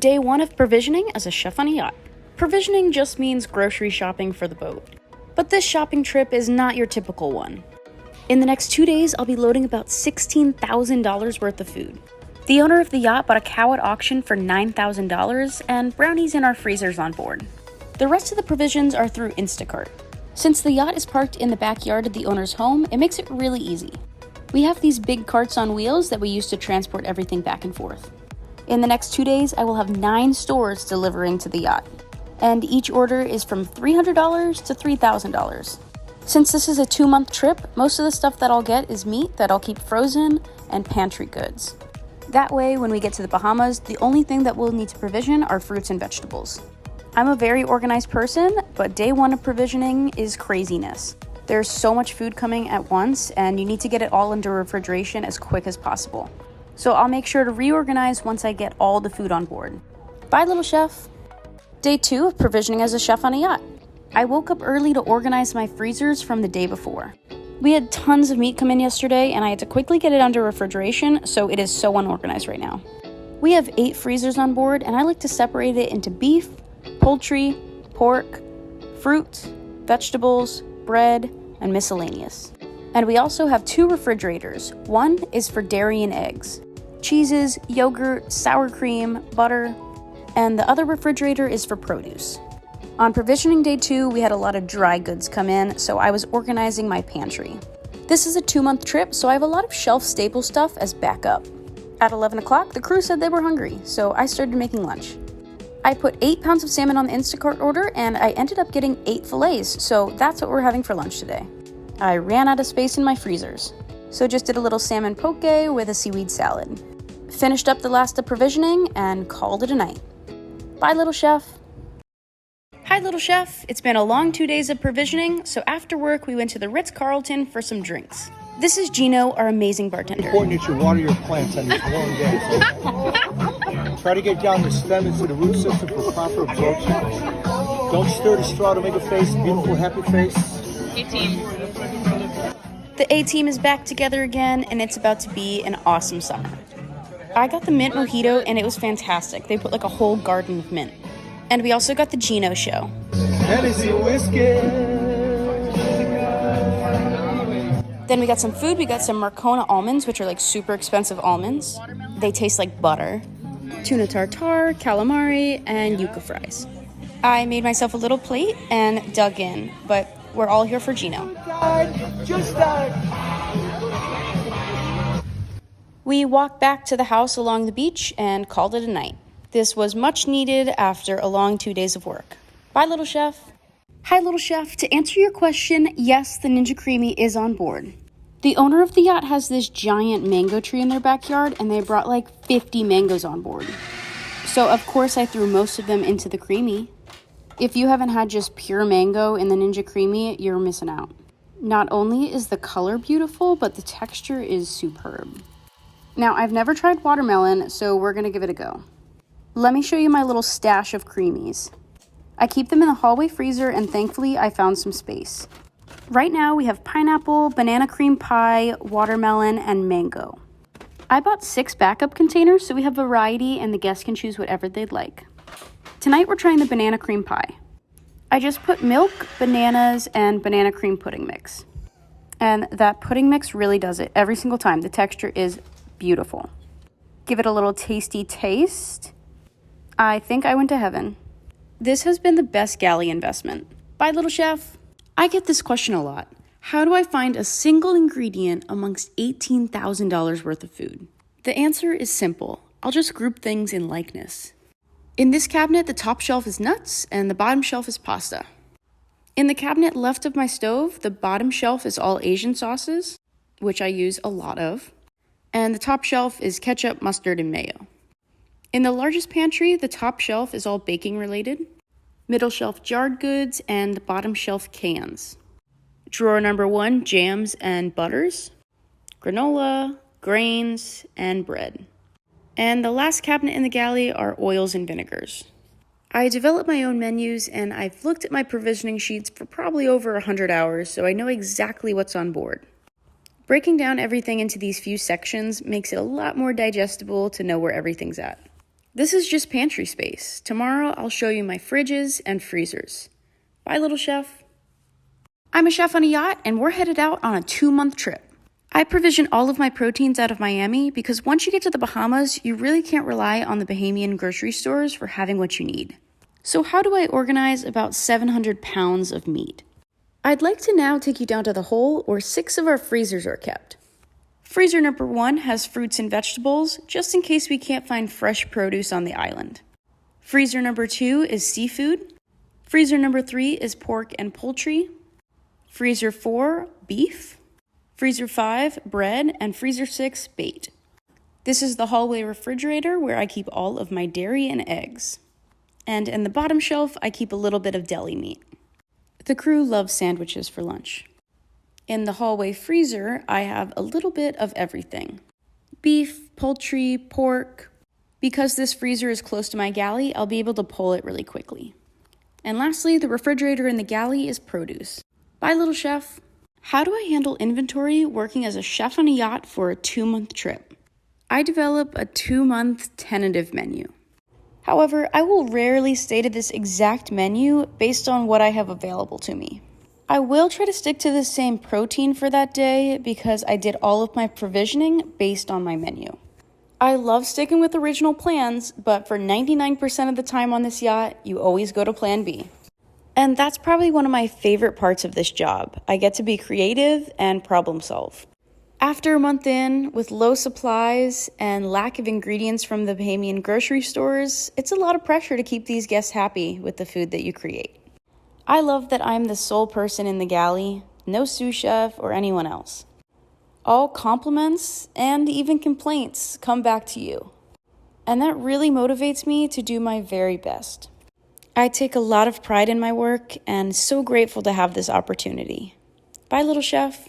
Day 1 of provisioning as a chef on a yacht. Provisioning just means grocery shopping for the boat. But this shopping trip is not your typical one. In the next 2 days, I'll be loading about $16,000 worth of food. The owner of the yacht bought a cow at auction for $9,000 and brownies in our freezers on board. The rest of the provisions are through Instacart. Since the yacht is parked in the backyard of the owner's home, it makes it really easy. We have these big carts on wheels that we use to transport everything back and forth. In the next 2 days, I will have 9 stores delivering to the yacht, and each order is from $300 to $3,000. Since this is a 2-month trip, most of the stuff that I'll get is meat that I'll keep frozen and pantry goods. That way, when we get to the Bahamas, the only thing that we'll need to provision are fruits and vegetables. I'm a very organized person, but day 1 of provisioning is craziness. There's so much food coming at once, and you need to get it all into refrigeration as quick as possible. So I'll make sure to reorganize once I get all the food on board. Bye, little chef. Day 2 of provisioning as a chef on a yacht. I woke up early to organize my freezers from the day before. We had tons of meat come in yesterday, and I had to quickly get it under refrigeration, so it is so unorganized right now. We have 8 freezers on board, and I like to separate it into beef, poultry, pork, fruit, vegetables, bread, and miscellaneous. And we also have 2 refrigerators. One is for dairy and eggs, cheeses, yogurt, sour cream, butter, and the other refrigerator is for produce. On provisioning day 2, we had a lot of dry goods come in, so I was organizing my pantry. This is a 2-month trip, so I have a lot of shelf staple stuff as backup. At 11 o'clock, the crew said they were hungry, so I started making lunch. I put 8 pounds of salmon on the Instacart order, and I ended up getting 8 fillets, so that's what we're having for lunch today. I ran out of space in my freezers, so just did a little salmon poke with a seaweed salad. Finished up the last of provisioning and called it a night. Bye, little chef. Hi, little chef. It's been a long 2 days of provisioning, so after work we went to the Ritz Carlton for some drinks. This is Gino, our amazing bartender. It's important that you water your plants on these warm days. Try to get down the stem into the root system for proper absorption. Don't stir the straw to make a face, beautiful, happy face. 18. The A-team is back together again, and it's about to be an awesome summer. I got the mint mojito, and it was fantastic. They put like a whole garden of mint. And we also got the Gino show. Hennessy whiskey. Then we got some food. We got some Marcona almonds, which are like super expensive almonds. They taste like butter. Tuna tartare, calamari, and yuca fries. I made myself a little plate and dug in, but we're all here for Gino. We walked back to the house along the beach and called it a night. This was much needed after a long 2 days of work. Bye, little chef. Hi, little chef. To answer your question, yes, the Ninja Creamy is on board. The owner of the yacht has this giant mango tree in their backyard, and they brought like 50 mangoes on board. So, of course, I threw most of them into the Creamy. If you haven't had just pure mango in the Ninja Creamy, you're missing out. Not only is the color beautiful, but the texture is superb. Now, I've never tried watermelon, so we're gonna give it a go. Let me show you my little stash of creamies. I keep them in the hallway freezer, and thankfully I found some space. Right now we have pineapple, banana cream pie, watermelon, and mango. I bought 6 backup containers so we have variety and the guests can choose whatever they'd like. Tonight we're trying the banana cream pie. I just put milk, bananas, and banana cream pudding mix. And that pudding mix really does it every single time. The texture is beautiful. Give it a little tasty taste. I think I went to heaven. This has been the best galley investment. Bye, little chef. I get this question a lot. How do I find a single ingredient amongst $18,000 worth of food? The answer is simple. I'll just group things in likeness. In this cabinet, the top shelf is nuts and the bottom shelf is pasta. In the cabinet left of my stove, the bottom shelf is all Asian sauces, which I use a lot of, and the top shelf is ketchup, mustard, and mayo. In the largest pantry, the top shelf is all baking related, middle shelf jarred goods, and the bottom shelf cans. Drawer number 1, jams and butters, granola, grains, and bread. And the last cabinet in the galley are oils and vinegars. I develop my own menus, and I've looked at my provisioning sheets for probably over 100 hours, so I know exactly what's on board. Breaking down everything into these few sections makes it a lot more digestible to know where everything's at. This is just pantry space. Tomorrow I'll show you my fridges and freezers. Bye, little chef. I'm a chef on a yacht, and we're headed out on a 2-month trip. I provision all of my proteins out of Miami because once you get to the Bahamas, you really can't rely on the Bahamian grocery stores for having what you need. So how do I organize about 700 pounds of meat? I'd like to now take you down to the hole where 6 of our freezers are kept. Freezer number 1 has fruits and vegetables, just in case we can't find fresh produce on the island. Freezer number 2 is seafood. Freezer number 3 is pork and poultry. Freezer 4, beef. Freezer 5, bread, and freezer 6, bait. This is the hallway refrigerator where I keep all of my dairy and eggs. And in the bottom shelf, I keep a little bit of deli meat. The crew loves sandwiches for lunch. In the hallway freezer, I have a little bit of everything. Beef, poultry, pork. Because this freezer is close to my galley, I'll be able to pull it really quickly. And lastly, the refrigerator in the galley is produce. Bye, little chef. How do I handle inventory working as a chef on a yacht for a 2-month trip? I develop a 2-month tentative menu. However, I will rarely stay to this exact menu based on what I have available to me. I will try to stick to the same protein for that day because I did all of my provisioning based on my menu. I love sticking with original plans, but for 99% of the time on this yacht, you always go to plan B. And that's probably one of my favorite parts of this job. I get to be creative and problem solve. After a month in, with low supplies and lack of ingredients from the Bahamian grocery stores, it's a lot of pressure to keep these guests happy with the food that you create. I love that I'm the sole person in the galley, no sous chef or anyone else. All compliments and even complaints come back to you. And that really motivates me to do my very best. I take a lot of pride in my work and so grateful to have this opportunity. Bye, little chef.